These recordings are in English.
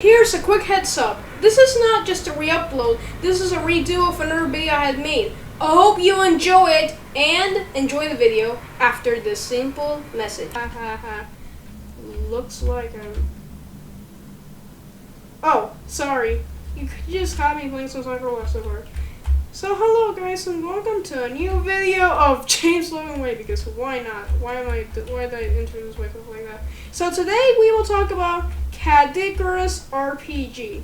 Here's a quick heads up. This is not just a re-upload, this is a redo of another video I had made. I hope you enjoy it and enjoy the video after this simple message. Looks like I'm... Oh, sorry. You just caught me playing some soccer last over. So hello guys and welcome to a new video of James Logan Way, because why not? Why did I introduce myself like that? So today we will talk about Caddicarus RPG.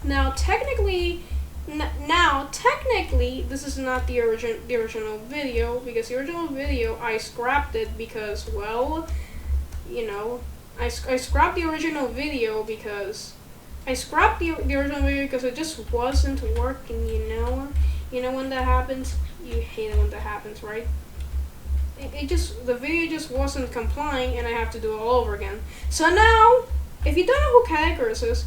Now technically, this is not the original video, because the original video I scrapped it because, well, you know, I scrapped the original video because it just wasn't working. You know when that happens, you hate it when that happens, right? The video just wasn't complying, and I have to do it all over again. So now, if you don't know who Caddicarus is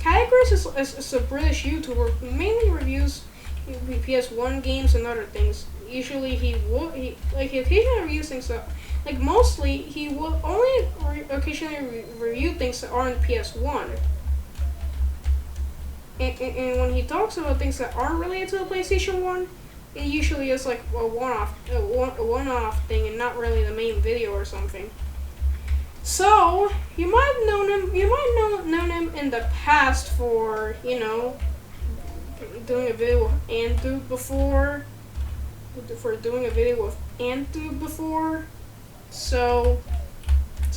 a British YouTuber who mainly reviews PS1 games and other things. Usually he occasionally reviews things that, like mostly, he will only occasionally review things that aren't PS1. And when he talks about things that aren't related to the PlayStation 1, it usually is like a one-off thing and not really the main video or something. So you might have known him in the past for, you know, doing a video with Antube before. So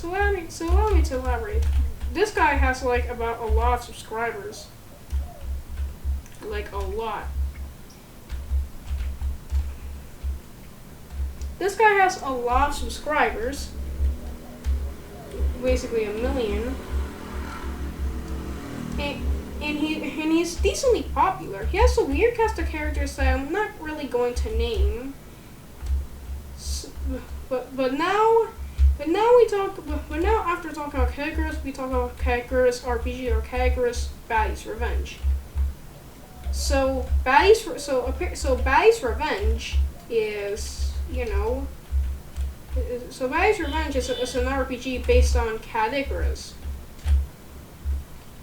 allow me to elaborate. This guy has like about a lot of subscribers. Like a lot. This guy has a lot of subscribers. Basically 1 million. And he's decently popular. He has a weird cast of characters that I'm not really going to name. But now after talking about Caddicarus, we talk about Caddicarus RPG or Caddicarus Baddy's Revenge. So Baddy's Revenge is, you know, so Baddy's Revenge is an RPG based on Caddicarus.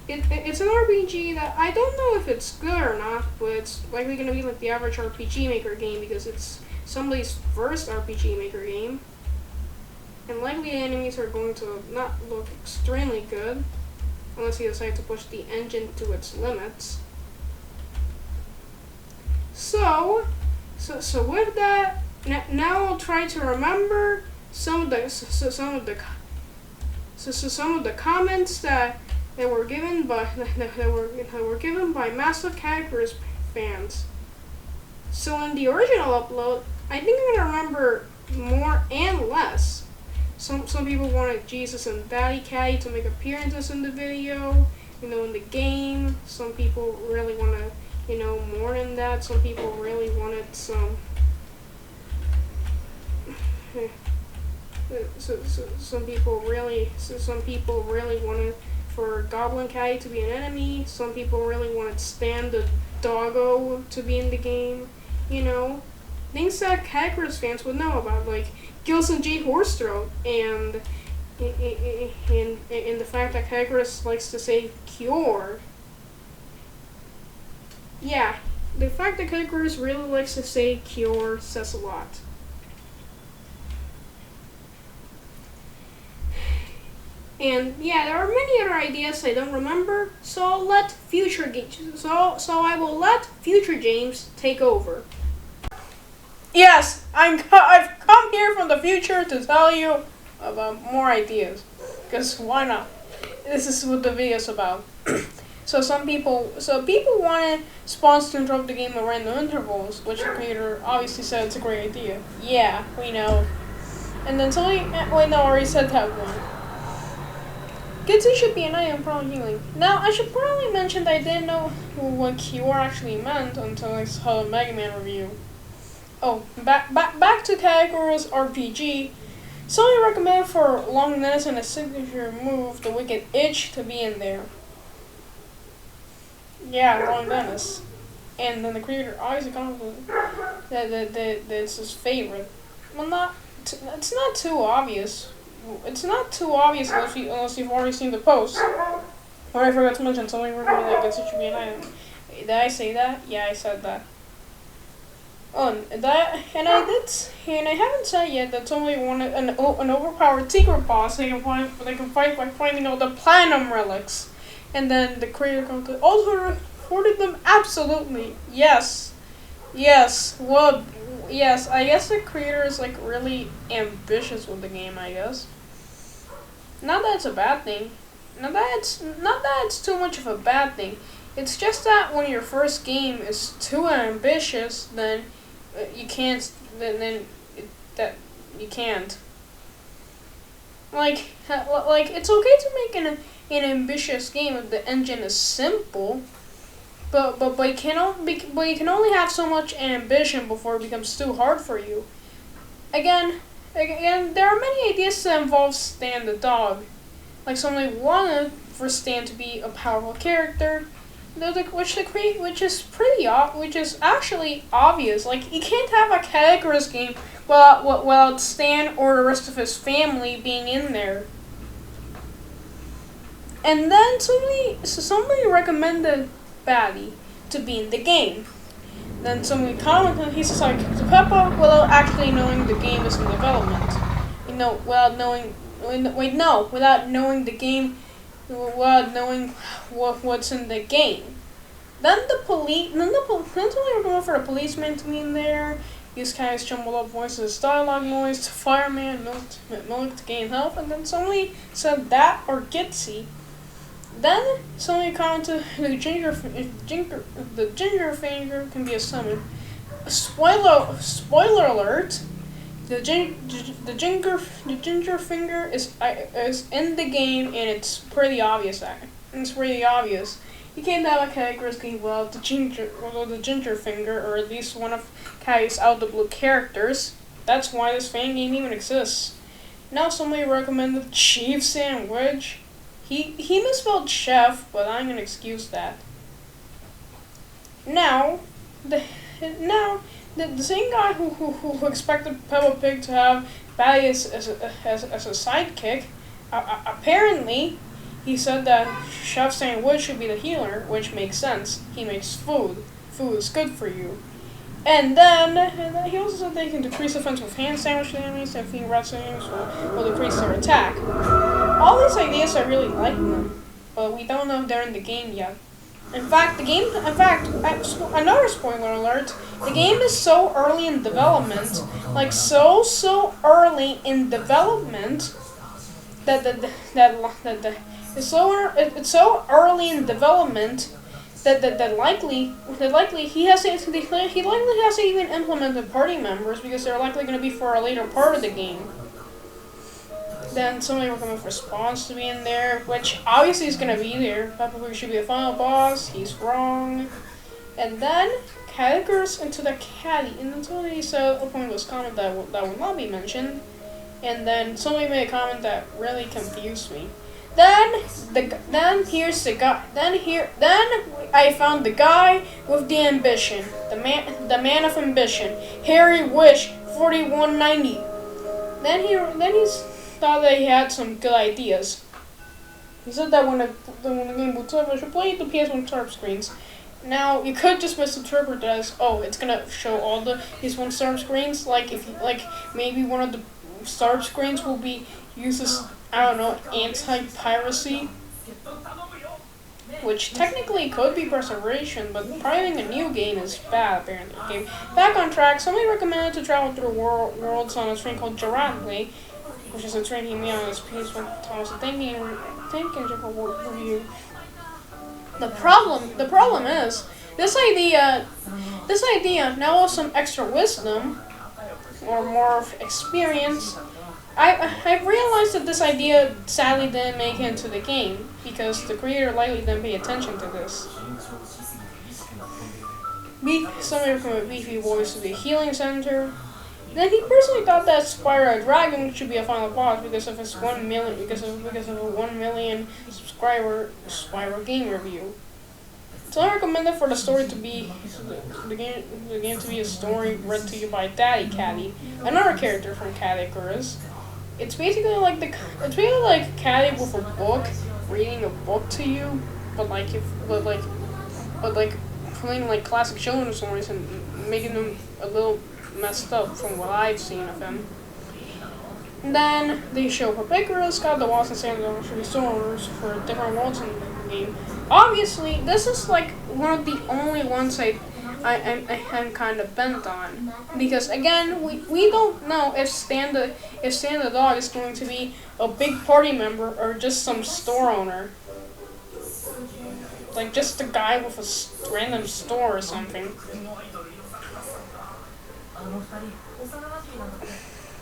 It's an RPG that I don't know if it's good or not, but it's likely going to be like the average RPG Maker game because it's somebody's first RPG Maker game. And likely the enemies are going to not look extremely good unless you decide to push the engine to its limits. So with that, now I'll try to remember some of the comments that were given by massive Caddicarus fans. So in the original upload, I think I'm gonna remember more and less. Some people wanted Jesus and Daddy Caddy to make appearances in the video, you know, in the game. Some people really wanna, you know, more than that. Some people really wanted some. Some people really wanted for Goblin Caddy to be an enemy. Some people really wanted Stan the Doggo to be in the game. You know, things that Caddicarus fans would know about, like Gilson J. Horsethroat, and the fact that Caddicarus likes to say cure. Yeah, the fact that Caddicarus really likes to say cure says a lot. And yeah, there are many other ideas I don't remember, so I will let future James take over. Yes, I've come here from the future to tell you about more ideas, because why not? This is what the video is about. So people wanted spawns to interrupt the game at random intervals, which the creator obviously said it's a great idea. Yeah, we know. And then I already said that one. Gitsy should be an item for healing. Now, I should probably mention that I didn't know what cure actually meant until I saw the Mega Man review. Oh, back to Caddicarus RPG. Somebody recommended for Long Dennis and a signature move, the Wicked Itch, to be in there. Yeah, Long Dennis. And then the creator obviously commented that it's his favorite. Well, it's not too obvious. It's not too obvious unless you've already seen the post. What I forgot to mention, somebody recommended that guess it should be an item. Did I say that? Yeah, I said that. Oh, and I haven't said yet that somebody wanted an overpowered secret boss they can fight by finding all the platinum relics, and then the creator comes to also afforded them. Absolutely, yes. Well, yes. I guess the creator is like really ambitious with the game. I guess. Not that it's a bad thing. Not that it's too much of a bad thing. It's just that when your first game is too ambitious, then you can't. You can't. Like it's okay to make an ambitious game if the engine is simple, but you can only have so much ambition before it becomes too hard for you. Again, there are many ideas that involve Stan the dog. Like somebody wanted for Stan to be a powerful character, which is actually obvious. Like you can't have a Caddicarus game without Stan or the rest of his family being in there. And then somebody recommended Baddy to be in the game. Then somebody commented, he says like to Peppa without actually knowing the game is in development. Without knowing the game, without knowing what's in the game. Then somebody recommended for the policeman to be in there. Use kind of jumbled up voices, dialogue noise, to fireman, milk to gain health, and then somebody said that or Gitsy. Then somebody commented the ginger finger can be a summon. Spoiler alert! The ginger finger is in the game and it's pretty obvious. You can't have a Caddicarus game without the ginger finger, or at least one of Caddy's out the blue characters. That's why this fan game even exists. Now somebody recommended Chief Sandwich. He misspelled chef, but I'm gonna excuse that. Now the same guy who expected Peppa Pig to have Baddy as a sidekick, apparently he said that Chef Sandwich should be the healer, which makes sense. He makes food. Food is good for you. And then he also said they can decrease offense with hand sandwich enemies and feeding rat sandwich will decrease their attack. All these ideas I really like them, but we don't know if they're in the game yet. Another spoiler alert, the game is so early in development, like so early in development that it's so early in development that likely he likely has to even implement the party members because they're likely going to be for a later part of the game. Then somebody recommended for Spawns to be in there, which obviously is going to be there. Peppa Pig should be the final boss. He's wrong. And then Caddicarus into the caddy. And then somebody said a pointless comment that will not be mentioned. And then somebody made a comment that really confused me. Then here's the guy. Then I found the guy with the ambition, the man of ambition, Harry Wish 4190. Then he's thought that he had some good ideas. He said that when the game boots up, I should play the PS1 start screens. Now you could just misinterpret that as, oh, it's gonna show all the PS1 start screens. Like maybe one of the start screens will be used as, I don't know, anti-piracy, which technically could be preservation, but pirating a new game is bad, apparently. Okay, back on track, somebody recommended to travel through worlds on a train called Geratly, which is a train he made on his PS1 Thomas thinking review. The problem is, this idea now with some extra wisdom, or more experience, I've realized that this idea sadly didn't make it into the game, because the creator likely didn't pay attention to this. Somebody recommended Beefy Voice to be a healing center. Then he personally thought that Spyro Dragon should be a final boss because of his 1 million a 1 million subscriber Spyro game review. So I recommended for the story to be the game to be a story read to you by Daddy Caddy, another character from Caddicarus. It's basically like Caddy with a book reading a book to you, but like putting like classic children's stories and making them a little messed up from what I've seen of him. And then they show Caddicarus got the walls and sand for the stores for different worlds in the game. Obviously, this is like one of the only ones I'm kind of bent on, because again we don't know if Stan the dog is going to be a big party member or just some store owner, like just a guy with a random store or something.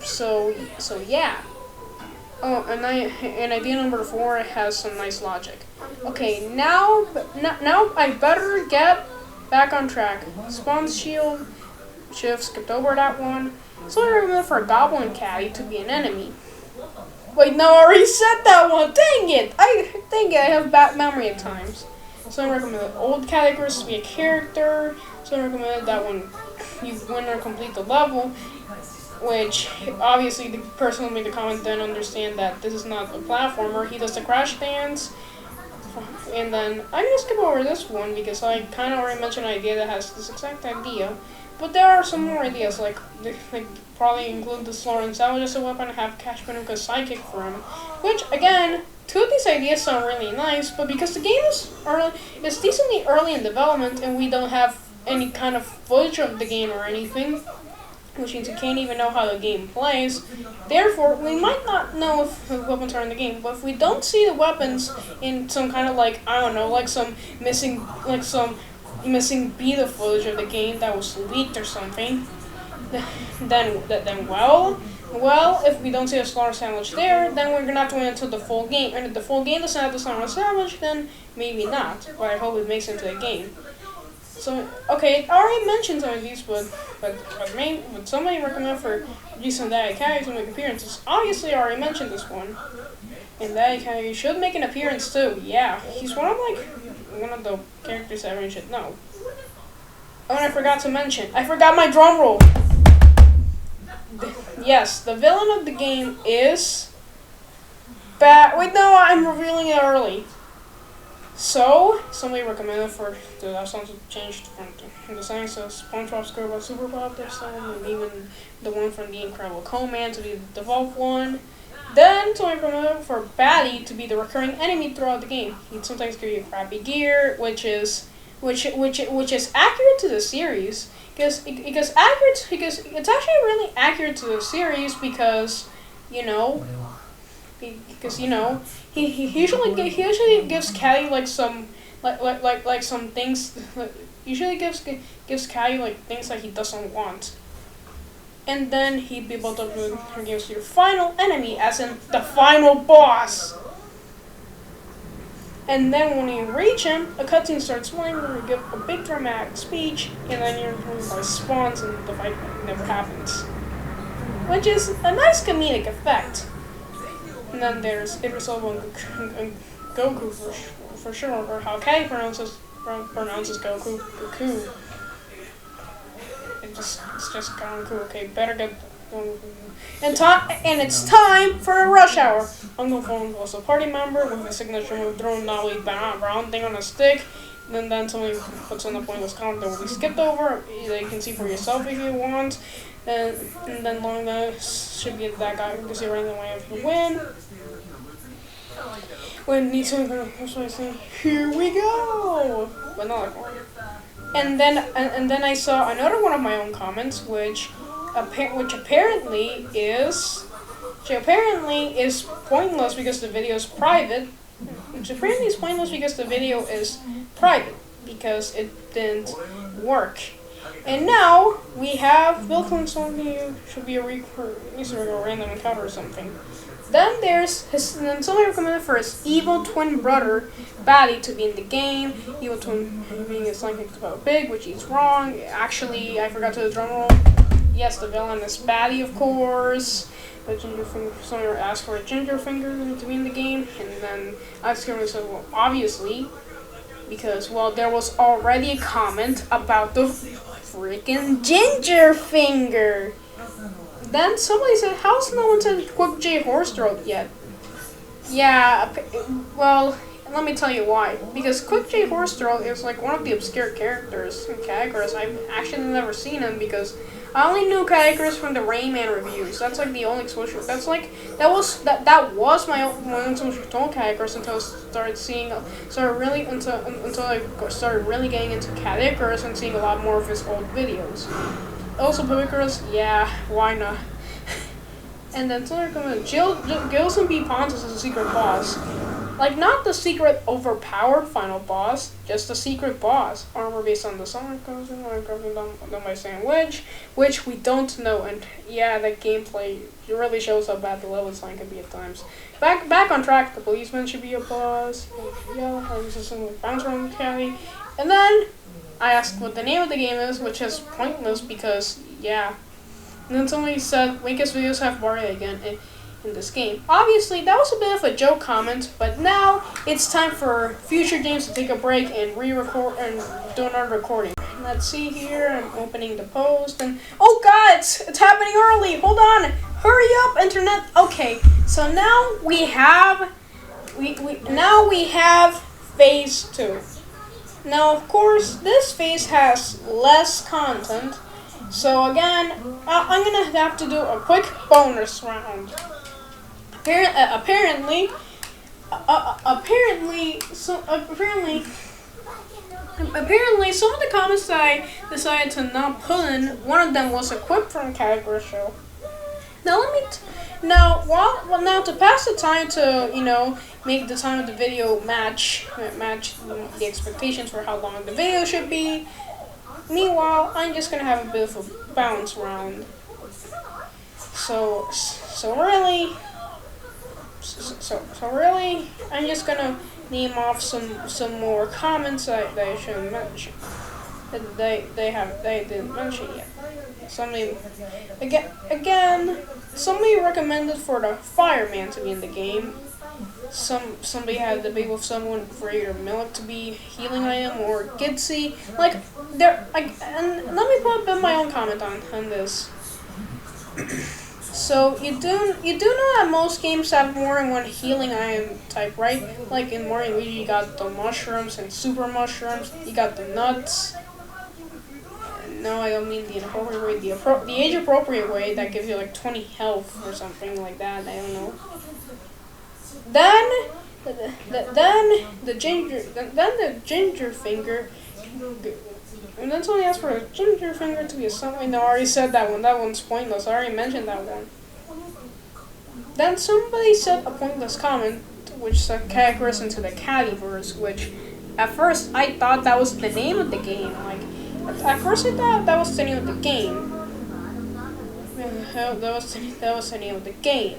So yeah. Oh, and idea number 4 has some nice logic. Okay, now I better get back on track. Spawn's shield, should have skipped over that one. So I remember for a goblin caddy to be an enemy. Wait, no, I already said that one. Dang it! I have bad memory at times. So I recommended old Caddicarus to be a character. So I recommended that when you win or complete the level, which obviously the person who made the comment didn't understand that this is not a platformer. He does the crash dance. And then I'm going to skip over this one because I kind of already mentioned an idea that has this exact idea. But there are some more ideas, like probably include the slower and salvage as a weapon and have Cash Pinocchio's sidekick for him. Which, again, 2 of these ideas sound really nice, but because the game is decently early in development and we don't have any kind of footage of the game or anything, which means we can't even know how the game plays. Therefore, we might not know if the weapons are in the game, but if we don't see the weapons in some kind of like, I don't know, like some missing beta footage of the game that was leaked or something, then well, if we don't see a slaughter sandwich there, then we're gonna have to wait until the full game. And if the full game doesn't have the slaughter sandwich, then maybe not. But I hope it makes it into the game. So, okay, I already mentioned some of these, but somebody recommend for using Caddicarus to make appearances. Obviously, I already mentioned this one. And Caddicarus should make an appearance too. Yeah, he's one of the characters that everyone should know. Oh, and I forgot to mention. I forgot my drum roll. Yes, the villain of the game is Wait, no, I'm revealing it early. So, somebody recommended for the songs to change from the settings to SpongeBob SquarePants Super Pop this song, and even the one from The Incredible Coleman to be the default one. Then, somebody recommended for Baddy to be the recurring enemy throughout the game. He'd sometimes give you crappy gear, which is accurate to the series, because it's actually really accurate to the series because he usually gives Caddy like some some things, usually gives Caddy like things that he doesn't want, and then he'd be able to give your final enemy, as in the final boss. And then when you reach him, a cutscene starts playing where you give a big dramatic speech, and then your voice spawns and the fight never happens, which is a nice comedic effect. And then there's Idris Elba and Goku for sure, or how Caddy pronounces Goku. Goku. It's just Goku. Okay, better get. And it's time for a rush hour. Uncle Phone was a party member with a signature move throwing nollie brown thing on a stick. And then somebody puts on the pointless comment that will be skipped over. You can see for yourself if you want. And then Longa should be that guy who can see right away if you win. When needs to say, here we go! But not like one. And then I saw another one of my own comments, which apparently is pointless because the video is private. Which apparently is pointless because the video is private, because it didn't work. And now we have built on something should be a random encounter or something. Then then somebody recommended for his evil twin brother, Baddy, to be in the game. Evil twin being a slang about big, which is wrong. Actually, I forgot to do the drum roll. Yes, the villain is Baddy, of course. The somebody asked for a ginger finger to be in the game, and then AlexKimmerly said, well, obviously, because there was already a comment about the freaking ginger finger. Then somebody said, how's no one said Quick J Horse Throat yet? Yeah, well, let me tell you why. Because Quick J Horse Throw is like one of the obscure characters in Caddicarus. I've actually never seen him because I only knew Caddicarus from the Rayman reviews. That's like the only exposure. That was my own exposure to Caddicarus until I started really getting into Caddicarus and seeing a lot more of his old videos. Also, Caddicarus, yeah, why not? And then something coming. Gills and B. Pontus is a secret boss. Like, not the secret overpowered final boss, just the secret boss. Armor based on the Sonic cousin, done by Sandwich, which we don't know. And yeah, the gameplay really shows how bad the level design can be at times. Back on track, the policeman should be a boss. Yeah, I was just like bounce around the caddy. And then I asked what the name of the game is, which is pointless because, yeah. And then somebody said, Winkus videos have Baddy again in this game. Obviously, that was a bit of a joke comment, but now it's time for future games to take a break and re-record and do another recording. Let's see here, I'm opening the post and, oh god, it's happening early, hold on, hurry up, internet. Okay, so now we have, we have phase 2. Now, of course, this phase has less content. So again, I'm gonna have to do a quick bonus round. Apparently, some of the comments that I decided to not put in, one of them was a quip from Caddicarus show. Now now to pass the time to make the time of the video match the expectations for how long the video should be. Meanwhile, I'm just gonna have a bit of a bounce round. So really, I'm just gonna name off some more comments that I should mention. That they didn't mention yet. Somebody recommended for the fireman to be in the game. Somebody had a debate with someone for either milk to be healing item or Gitsy. And let me put up my own comment on this. So you do know that most games have more than one healing item type, right? Like in Mario and Luigi, you got the mushrooms and super mushrooms. You got the nuts. No, I don't mean the inappropriate way. The age-appropriate way that gives you like 20 health or something like that. I don't know. Then the ginger finger, and then somebody asked for a ginger finger to be something. No, I already said that one. That one's pointless. I already mentioned that one. Then somebody said a pointless comment, which said Caddicarus into the Caddiverse, which at first I thought that was the name of the game. At first I thought that was the name of the game. That was the name of the game.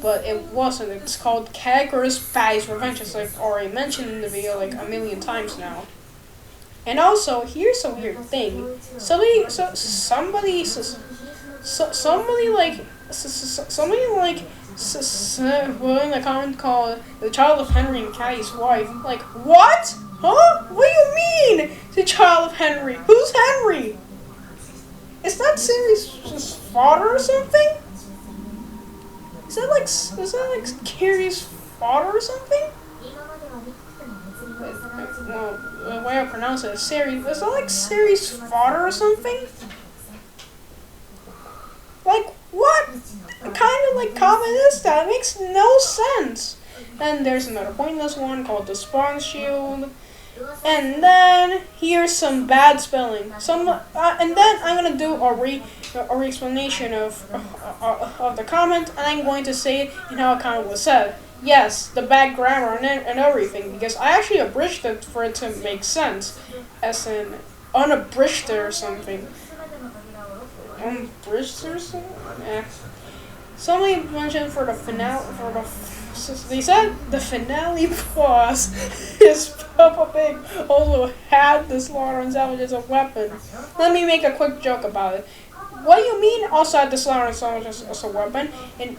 But it wasn't. It's called Caddicarus Baddy's Revenge, as I've already mentioned in the video like a million times now. And also, here's a weird thing. Somebody in the comment called the child of Henry and Caddy's wife. Like, what? Huh? What do you mean? The child of Henry? Who's Henry? Is that Sirius' father or something? Is that like Carrie's father or something? The way I pronounce it is Siri. Is that like Siri's father or something? Like, what kind of like comment is that? It makes no sense. And there's another pointless one called the Spawn Shield. And then here's some bad spelling. And then I'm gonna do a re-explanation of the comment, and I'm going to say it in how a comment was said. Yes, the bad grammar and everything, because I actually abridged it for it to make sense, as in unabridged it or something. Unabridged or something? Eh. Somebody mentioned for the finale, they said the finale boss is Peppa Pig also had the slaughter and salvage as a weapon. Let me make a quick joke about it. What do you mean also had the slaughter and salvage as a weapon? And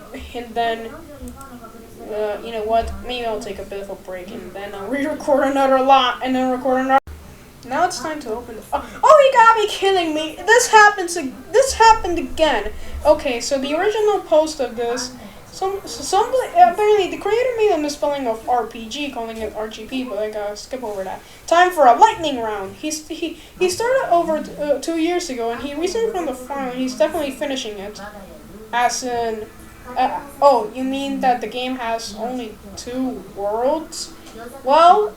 then, you know what, maybe I'll take a bit of a break and then I'll re-record another lot and then record another. Now it's time to open the. Oh, you gotta be kidding me! This happened again. Okay, so the original post of this Somebody apparently the creator made a misspelling of RPG, calling it RGP, but I gotta skip over that. Time for a lightning round. He started over 2 years ago, and he recently found the final. He's definitely finishing it. As in, oh, you mean that the game has only 2 worlds? Well,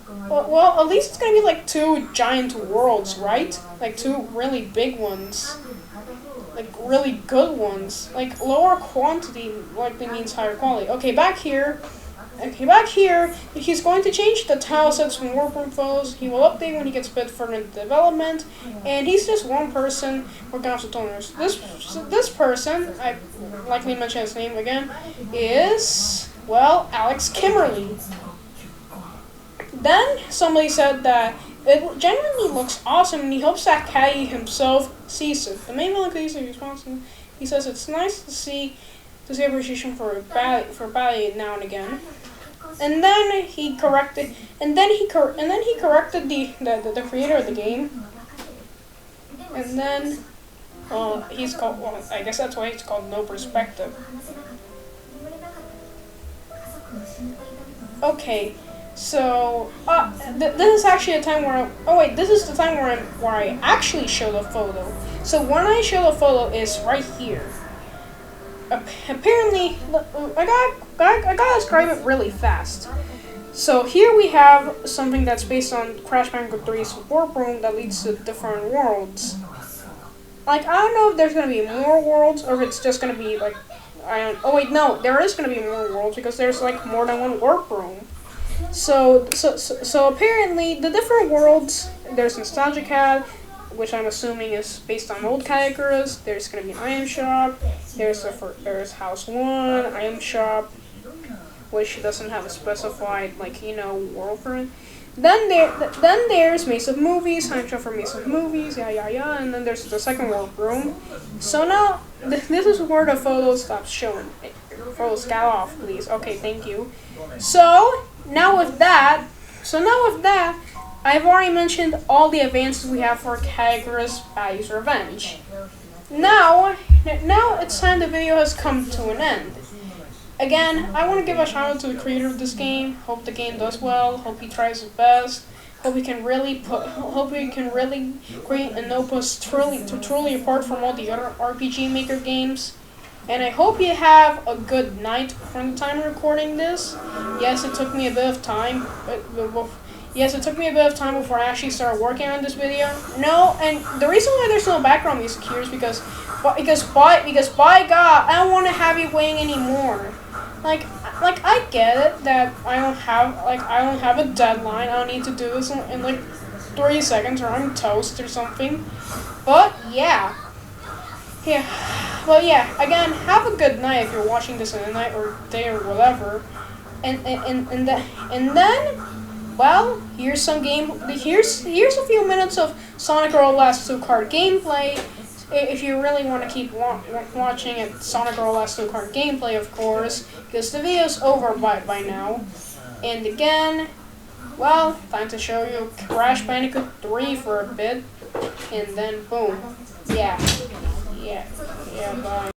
at least it's gonna be like 2 giant worlds, right? Like 2 really big ones. Like really good ones. Like lower quantity likely means higher quality. Okay, back here, he's going to change the tile sets from workroom photos. He will update when he gets a bit further into development. And he's just one person working off the toners. This person, I likely mention his name again, is, well, AlexKimmerly. Then somebody said that it genuinely looks awesome, and he hopes that Caddy himself sees it. The main villain is responsible. He says it's nice to see appreciation for Baddy now and again. And then he corrected the creator of the game. And then he's called, well, I guess that's why it's called No Perspective. Okay. So, this is actually a time where this is the time where I actually show the photo. So when I show the photo is right here. Apparently, I gotta describe it really fast. So here we have something that's based on Crash Bandicoot 3's warp room that leads to different worlds. Like, I don't know if there's gonna be more worlds or if it's just gonna be like, no, there is gonna be more worlds because there's like more than one warp room. So apparently the different worlds, there's Nostalgia Cat, which I'm assuming is based on old Caddicarus. There's gonna be an item shop. There's House 1, item shop, which doesn't have a specified world for it. Then there's Maze of Movies, item shop for Maze of Movies, and then there's the second world room. So now this is where the photo stops showing. Photos got off, please. Okay, thank you. So now with that, I've already mentioned all the advances we have for Caddicarus Baddy's Revenge. Now it's time the video has come to an end. Again, I want to give a shout out to the creator of this game. Hope the game does well. Hope he tries his best. Hope he can really create an opus truly apart from all the other RPG Maker games. And I hope you have a good night from the time of recording this. Yes, it took me a bit of time. Before I actually started working on this video. No, and the reason why there's no background music here is because by God, I don't want to have you waiting anymore. Like I get it that I don't have a deadline. I don't need to do this in like 30 seconds or I'm toast or something. But yeah. Again, have a good night if you're watching this in the night or day or whatever. And then, well, here's some here's a few minutes of Sonic Girl Last 2 card gameplay. If you really want to keep watching it, Sonic Girl Last 2 card gameplay, of course, because the video's over by now. And again, well, time to show you Crash Bandicoot 3 for a bit, and then boom, yeah, bye.